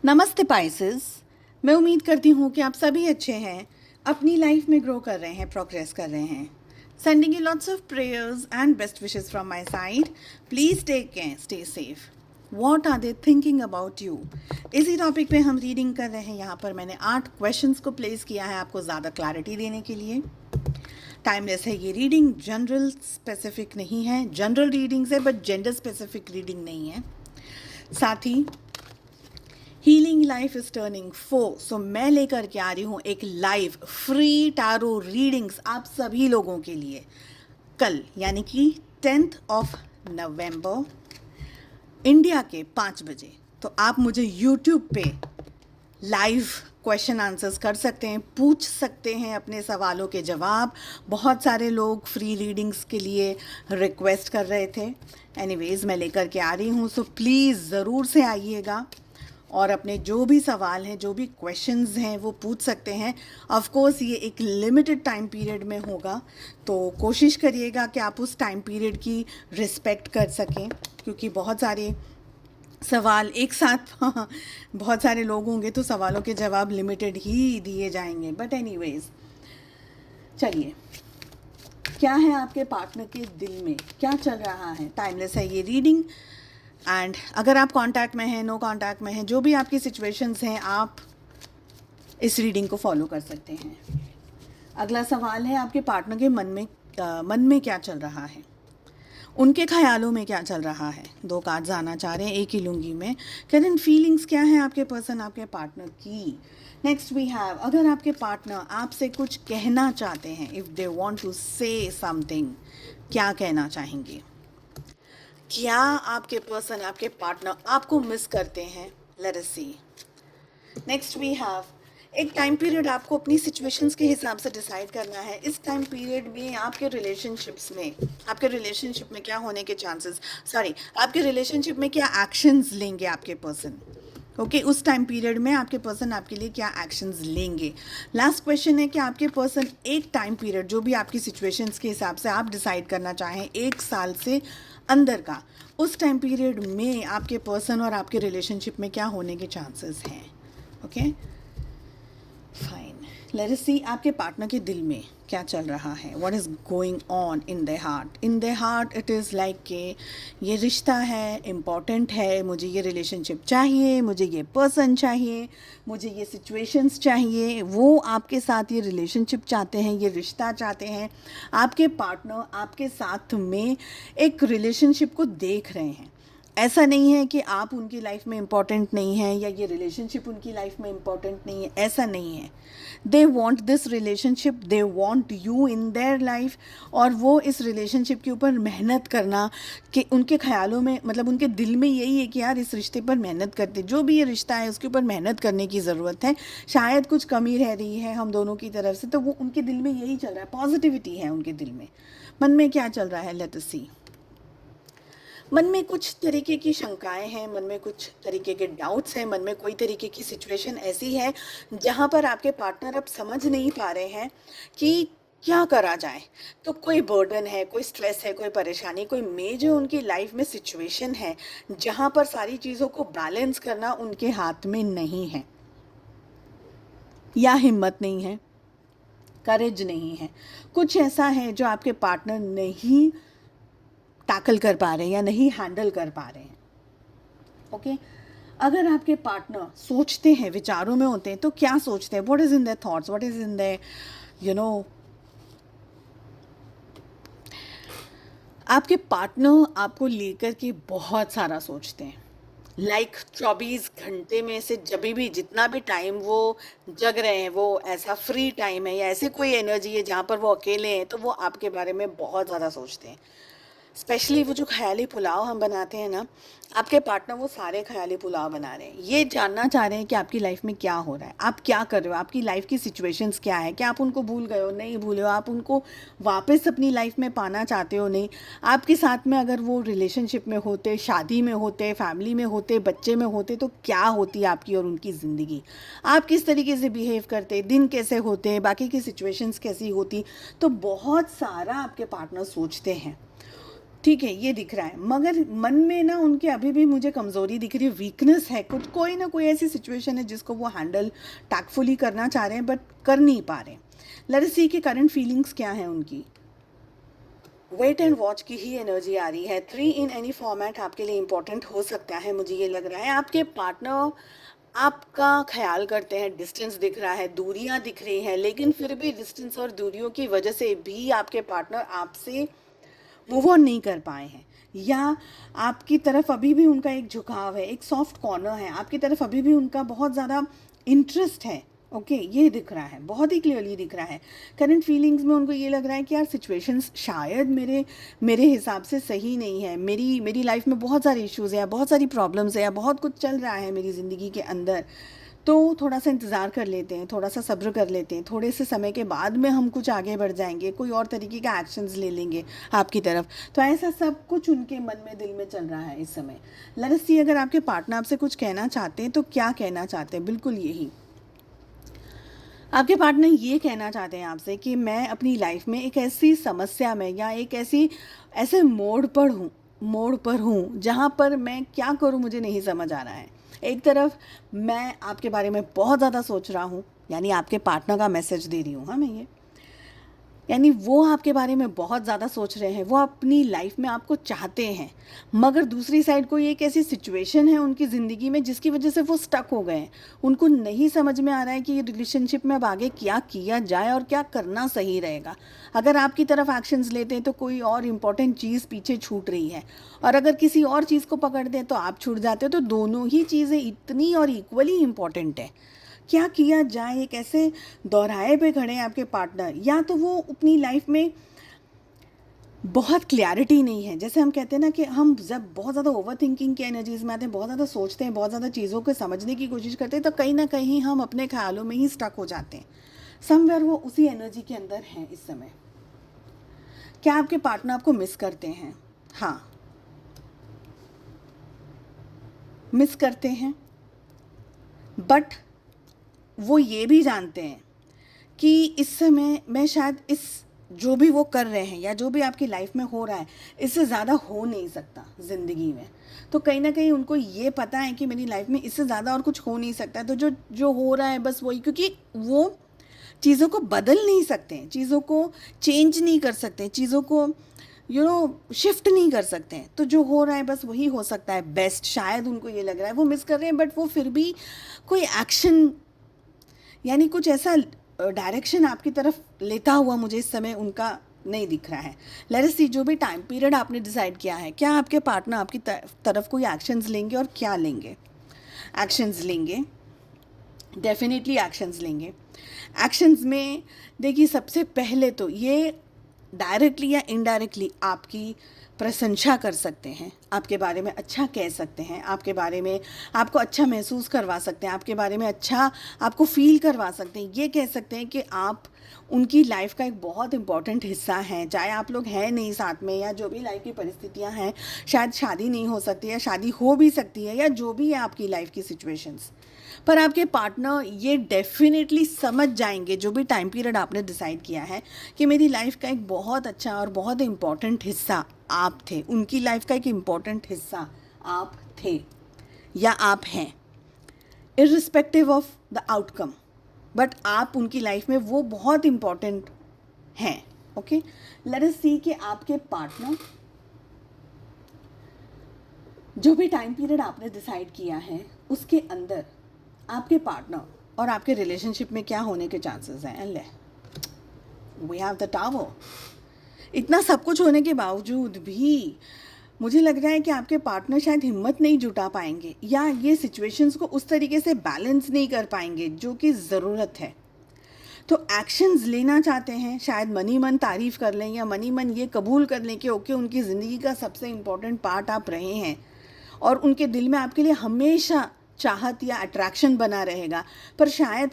नमस्ते पाइसेस। मैं उम्मीद करती हूँ कि आप सभी अच्छे हैं, अपनी लाइफ में ग्रो कर रहे हैं, प्रोग्रेस कर रहे हैं। Sending you lots of prayers and best wishes from my side. Please take care, stay safe. What are they thinking about you, इसी टॉपिक पे हम रीडिंग कर रहे हैं। यहाँ पर मैंने 8 क्वेश्चंस को प्लेस किया है आपको ज़्यादा क्लैरिटी देने के लिए। टाइमलेस है ये रीडिंग, जनरल स्पेसिफिक नहीं है। जनरल रीडिंग्स है बट जेंडर स्पेसिफिक रीडिंग नहीं है। साथ ही हीलिंग लाइफ इज टर्निंग 4, सो मैं लेकर के आ रही हूँ एक लाइव फ्री टैरो रीडिंग्स आप सभी लोगों के लिए कल, यानी कि 10th ऑफ नवंबर इंडिया के 5 बजे। तो आप मुझे यूट्यूब पे लाइव क्वेश्चन आंसर्स कर सकते हैं, पूछ सकते हैं अपने सवालों के जवाब। बहुत सारे लोग फ्री रीडिंग्स के लिए रिक्वेस्ट कर रहे थे। एनीवेज मैं लेकर के आ रही हूँ, सो प्लीज़ ज़रूर से आइएगा और अपने जो भी सवाल हैं, जो भी क्वेश्चंस हैं वो पूछ सकते हैं। ऑफ कोर्स ये एक लिमिटेड टाइम पीरियड में होगा, तो कोशिश करिएगा कि आप उस टाइम पीरियड की रिस्पेक्ट कर सकें, क्योंकि बहुत सारे सवाल एक साथ बहुत सारे लोग होंगे तो सवालों के जवाब लिमिटेड ही दिए जाएंगे। बट एनीवेज चलिए, क्या है आपके पार्टनर के दिल में, क्या चल रहा है। टाइमलेस है ये रीडिंग, एंड अगर आप कांटेक्ट में हैं, नो कांटेक्ट में हैं, जो भी आपकी सिचुएशंस हैं, आप इस रीडिंग को फॉलो कर सकते हैं। अगला सवाल है, आपके पार्टनर के मन में क्या चल रहा है, उनके ख्यालों में क्या चल रहा है। 2 कार्ड्स आना चाह रहे हैं, एक ही लूँगी मैं। करंट फीलिंग्स क्या है आपके पर्सन, आपके पार्टनर की। नेक्स्ट वी हैव, अगर आपके पार्टनर आपसे कुछ कहना चाहते हैं, if they want to say something, क्या कहना चाहेंगे। क्या आपके पर्सन, आपके पार्टनर आपको मिस करते हैं। Let us see. Next we have, एक टाइम पीरियड आपको अपनी सिचुएशंस के हिसाब से डिसाइड करना है। इस टाइम पीरियड में आपके रिलेशनशिप्स में, आपके रिलेशनशिप में क्या होने के चांसेस, आपके रिलेशनशिप में क्या एक्शंस लेंगे आपके पर्सन। ओके, उस टाइम पीरियड में आपके पर्सन आपके लिए क्या एक्शंस लेंगे। लास्ट क्वेश्चन है कि आपके पर्सन एक टाइम पीरियड, जो भी आपकी सिचुएशंस के हिसाब से आप डिसाइड करना चाहें, 1 साल से अंदर का, उस टाइम पीरियड में आपके पर्सन और आपके रिलेशनशिप में क्या होने के चांसेस हैं। ओके फाइन, लेट अस सी आपके पार्टनर के दिल में क्या चल रहा है। What is going on in the heart. In the heart it is like कि ये रिश्ता है, इम्पॉर्टेंट है, मुझे ये रिलेशनशिप चाहिए, मुझे ये पर्सन चाहिए, मुझे ये सिचुएशंस चाहिए। वो आपके साथ ये रिलेशनशिप चाहते हैं, ये रिश्ता चाहते हैं। आपके पार्टनर आपके साथ में एक रिलेशनशिप को देख रहे हैं। ऐसा नहीं है कि आप उनकी लाइफ में इम्पॉर्टेंट नहीं है या ये रिलेशनशिप उनकी लाइफ में इम्पॉर्टेंट नहीं है, ऐसा नहीं है। They want this relationship, they want you in their life, और वो इस रिलेशनशिप के ऊपर मेहनत करना, कि उनके ख्यालों में, मतलब उनके दिल में यही है कि यार इस रिश्ते पर मेहनत करते, जो भी ये रिश्ता है उसके ऊपर मेहनत करने की ज़रूरत है। शायद कुछ कमी रह रही है हम दोनों की तरफ से, तो वो उनके दिल में यही चल रहा है, पॉजिटिविटी है उनके दिल में। मन में क्या चल रहा है, लेट अस सी। मन में कुछ तरीके की शंकाएं हैं, मन में कुछ तरीके के डाउट्स हैं, मन में कोई तरीके की सिचुएशन ऐसी है जहां पर आपके पार्टनर अब समझ नहीं पा रहे हैं कि क्या करा जाए। तो कोई बर्डन है, कोई स्ट्रेस है, कोई परेशानी, कोई मेजर उनकी लाइफ में सिचुएशन है जहां पर सारी चीज़ों को बैलेंस करना उनके हाथ में नहीं है, या हिम्मत नहीं है, करेज नहीं है। कुछ ऐसा है जो आपके पार्टनर नहीं टैकल कर पा रहे हैं या नहीं हैंडल कर पा रहे हैं। ओके, अगर आपके पार्टनर सोचते हैं, विचारों में होते हैं, तो क्या सोचते हैं, what is in their thoughts, what is in their आपके पार्टनर आपको लेकर के बहुत सारा सोचते हैं। 24 घंटे में से जब भी, जितना भी टाइम वो जग रहे हैं, वो ऐसा फ्री टाइम है या ऐसे कोई एनर्जी है जहाँ पर वो अकेले हैं, तो वो आपके बारे में बहुत ज़्यादा सोचते हैं। स्पेशली वो जो ख़याली पुलाव हम बनाते हैं ना, आपके पार्टनर वो सारे ख़याली पुलाव बना रहे हैं। ये जानना चाह रहे हैं कि आपकी लाइफ में क्या हो रहा है, आप क्या कर रहे हो, आपकी लाइफ की सिचुएशंस क्या है, क्या आप उनको भूल गए हो, नहीं भूले हो, आप उनको वापस अपनी लाइफ में पाना चाहते हो, नहीं। आपके साथ में अगर वो रिलेशनशिप में होते, शादी में होते, फैमिली में होते, बच्चे में होते, तो क्या होती आपकी और उनकी ज़िंदगी, आप किस तरीके से बिहेव करते, दिन कैसे होते, बाकी की सिचुएशंस कैसी होती। तो बहुत सारा आपके पार्टनर सोचते हैं। ठीक है, ये दिख रहा है, मगर मन में ना उनके अभी भी मुझे कमज़ोरी दिख रही है, वीकनेस है, कुछ कोई ना कोई ऐसी सिचुएशन है जिसको वो हैंडल टैक्टफुली करना चाह रहे हैं बट कर नहीं पा रहे हैं। लेट अस सी कि करंट फीलिंग्स क्या हैं उनकी। वेट एंड वॉच की ही एनर्जी आ रही है। 3 इन एनी फॉर्मेट आपके लिए इंपॉर्टेंट हो सकता है, मुझे ये लग रहा है। आपके पार्टनर आपका ख्याल करते हैं, डिस्टेंस दिख रहा है, दूरियां दिख रही हैं, लेकिन फिर भी डिस्टेंस और दूरियों की वजह से भी आपके पार्टनर आपसे मूव ऑन नहीं कर पाए हैं, या आपकी तरफ अभी भी उनका एक झुकाव है, एक सॉफ्ट कॉर्नर है, आपकी तरफ अभी भी उनका बहुत ज़्यादा इंटरेस्ट है। ओके, ये दिख रहा है, बहुत ही क्लियरली दिख रहा है। करंट फीलिंग्स में उनको ये लग रहा है कि यार सिचुएशंस शायद मेरे हिसाब से सही नहीं है, मेरी लाइफ में बहुत सारे इश्यूज़ हैं, बहुत सारी प्रॉब्लम्स है, या बहुत कुछ चल रहा है मेरी ज़िंदगी के अंदर। तो थोड़ा सा इंतज़ार कर लेते हैं, थोड़ा सा सब्र कर लेते हैं, थोड़े से समय के बाद में हम कुछ आगे बढ़ जाएंगे, कोई और तरीके का एक्शंस ले लेंगे आपकी तरफ। तो ऐसा सब कुछ उनके मन में, दिल में चल रहा है इस समय। लेट अस सी अगर आपके पार्टनर आपसे कुछ कहना चाहते हैं तो क्या कहना चाहते हैं। बिल्कुल यही, आपके पार्टनर ये कहना चाहते हैं आपसे कि मैं अपनी लाइफ में एक ऐसी समस्या में, या एक ऐसे मोड़ पर हूँ जहाँ पर मैं क्या करूँ मुझे नहीं समझ आ रहा है। एक तरफ मैं आपके बारे में बहुत ज़्यादा सोच रहा हूँ, यानी आपके पार्टनर का मैसेज दे रही हूँ, हाँ मैं ये, यानी वो आपके बारे में बहुत ज़्यादा सोच रहे हैं, वो अपनी लाइफ में आपको चाहते हैं, मगर दूसरी साइड कोई एक ऐसी सिचुएशन है उनकी ज़िंदगी में जिसकी वजह से वो स्टक हो गए हैं। उनको नहीं समझ में आ रहा है कि ये रिलेशनशिप में अब आगे क्या किया जाए और क्या करना सही रहेगा। अगर आपकी तरफ एक्शंस लेते हैं तो कोई और इम्पॉर्टेंट चीज़ पीछे छूट रही है, और अगर किसी और चीज़ को पकड़ दें तो आप छूट जाते हो। तो दोनों ही चीज़ें इतनी और इक्वली इम्पॉर्टेंट है। क्या किया जाए, एक ऐसे दोहराए पे खड़े हैं आपके पार्टनर, या तो वो अपनी लाइफ में बहुत क्लैरिटी नहीं है। जैसे हम कहते हैं ना कि हम जब बहुत ज़्यादा ओवर थिंकिंग की एनर्जीज में आते हैं, बहुत ज़्यादा सोचते हैं, बहुत ज़्यादा चीज़ों को समझने की कोशिश करते हैं, तो कहीं ना कहीं हम अपने ख्यालों में ही स्टक हो जाते हैं। समवेयर वो उसी एनर्जी के अंदर हैं इस समय। क्या आपके पार्टनर आपको मिस करते हैं? हाँ, मिस करते हैं, बट वो ये भी जानते हैं कि इस समय मैं शायद इस जो भी वो कर रहे हैं या जो भी आपकी लाइफ में हो रहा है, इससे ज़्यादा हो नहीं सकता ज़िंदगी में। तो कहीं ना कहीं उनको ये पता है कि मेरी लाइफ में इससे ज़्यादा और कुछ हो नहीं सकता। तो जो जो हो रहा है बस वही, क्योंकि वो चीज़ों को बदल नहीं सकते हैं, चीज़ों को चेंज नहीं कर सकते, चीज़ों को शिफ्ट नहीं कर सकते हैं। तो जो हो रहा है बस वही हो सकता है बेस्ट, शायद उनको ये लग रहा है। वो मिस कर रहे हैं बट वो फिर भी कोई एक्शन, यानी कुछ ऐसा डायरेक्शन आपकी तरफ लेता हुआ मुझे इस समय उनका नहीं दिख रहा है। लेट अस सी, जो भी टाइम पीरियड आपने डिसाइड किया है, क्या आपके पार्टनर आपकी तरफ कोई एक्शंस लेंगे, और क्या लेंगे? एक्शंस लेंगे, डेफिनेटली एक्शंस लेंगे। एक्शंस में देखिए, सबसे पहले तो ये डायरेक्टली या इनडायरेक्टली आपकी प्रशंसा कर सकते हैं, आपके बारे में अच्छा कह सकते हैं, आपके बारे में आपको अच्छा महसूस करवा सकते हैं, आपके बारे में अच्छा आपको फील करवा सकते हैं। ये कह सकते हैं कि आप उनकी लाइफ का एक बहुत इंपॉर्टेंट हिस्सा हैं, चाहे आप लोग हैं नहीं साथ में, या जो भी लाइफ की परिस्थितियां हैं, शायद शादी नहीं हो सकती या शादी हो भी सकती है, या जो भी है आपकी लाइफ की सिचुएशंस, पर आपके पार्टनर ये डेफिनेटली समझ जाएंगे, जो भी टाइम पीरियड आपने डिसाइड किया है, कि मेरी लाइफ का एक बहुत अच्छा और बहुत इम्पॉर्टेंट हिस्सा आप थे, उनकी लाइफ का एक इम्पॉर्टेंट हिस्सा आप थे या आप हैं, irrespective of the outcome, but आप उनकी लाइफ में वो बहुत इम्पॉर्टेंट हैं। ओके, लेट अस सी कि आपके पार्टनर, जो भी टाइम पीरियड आपने डिसाइड किया है उसके अंदर आपके पार्टनर और आपके रिलेशनशिप में क्या होने के चांसेस हैं। ले, वी हैव द टावर। इतना सब कुछ होने के बावजूद भी मुझे लग रहा है कि आपके पार्टनर शायद हिम्मत नहीं जुटा पाएंगे, या ये सिचुएशंस को उस तरीके से बैलेंस नहीं कर पाएंगे जो कि ज़रूरत है। तो एक्शंस लेना चाहते हैं, शायद मनी मन तारीफ़ कर लें, या मनी मन ये कबूल कर लें कि ओके, उनकी ज़िंदगी का सबसे इम्पॉर्टेंट पार्ट आप रहे हैं, और उनके दिल में आपके लिए हमेशा चाहत या अट्रैक्शन बना रहेगा। पर शायद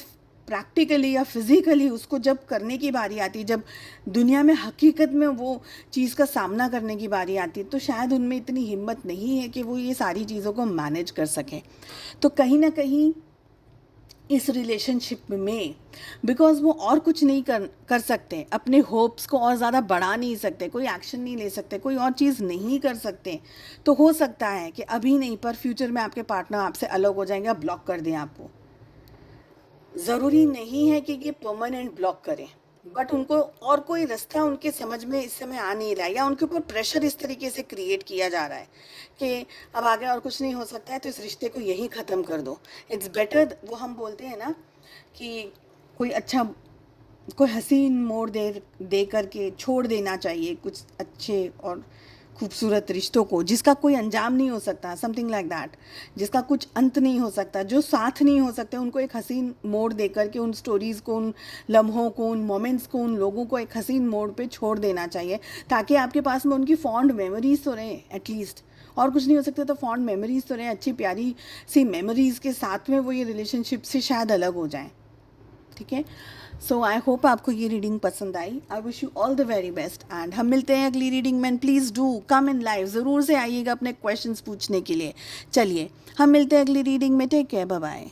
प्रैक्टिकली या फिज़िकली उसको जब करने की बारी आती, जब दुनिया में हकीकत में वो चीज़ का सामना करने की बारी आती, तो शायद उनमें इतनी हिम्मत नहीं है कि वो ये सारी चीज़ों को मैनेज कर सकें। तो कहीं ना कहीं इस रिलेशनशिप में, बिकॉज वो और कुछ नहीं कर सकते, अपने होप्स को और ज़्यादा बढ़ा नहीं सकते, कोई एक्शन नहीं ले सकते, कोई और चीज़ नहीं कर सकते। तो हो सकता है कि अभी नहीं पर फ्यूचर में आपके पार्टनर आपसे अलग हो जाएंगे, ब्लॉक कर दें आपको। ज़रूरी नहीं है कि ये परमानेंट ब्लॉक करें, बट उनको और कोई रास्ता उनके समझ में इस समय आ नहीं रहा है, या उनके ऊपर प्रेशर इस तरीके से क्रिएट किया जा रहा है कि अब आगे और कुछ नहीं हो सकता है तो इस रिश्ते को यहीं ख़त्म कर दो। इट्स बेटर, वो हम बोलते हैं ना कि कोई अच्छा, कोई हसीन मोड़ दे करके छोड़ देना चाहिए कुछ अच्छे और खूबसूरत रिश्तों को, जिसका कोई अंजाम नहीं हो सकता, समथिंग लाइक दैट, जिसका कुछ अंत नहीं हो सकता, जो साथ नहीं हो सकते, उनको एक हसीन मोड़ दे करके उन स्टोरीज़ को, उन लम्हों को, उन मोमेंट्स को, उन लोगों को एक हसीन मोड़ पे छोड़ देना चाहिए, ताकि आपके पास में उनकी फॉन्ड मेमोरीज तो रहें एटलीस्ट। और कुछ नहीं हो सकता तो फॉन्ड मेमोरीज तो रहें, अच्छी प्यारी सी मेमोरीज़ के साथ में वो ये रिलेशनशिप से शायद अलग हो जाएँ। ठीक है, सो आई होप आपको ये रीडिंग पसंद आई। I wish you all the very best and हम मिलते हैं अगली रीडिंग में। Please do come in live, ज़रूर से आइएगा अपने क्वेश्चंस पूछने के लिए। चलिए हम मिलते हैं अगली रीडिंग में। Take care, bye bye.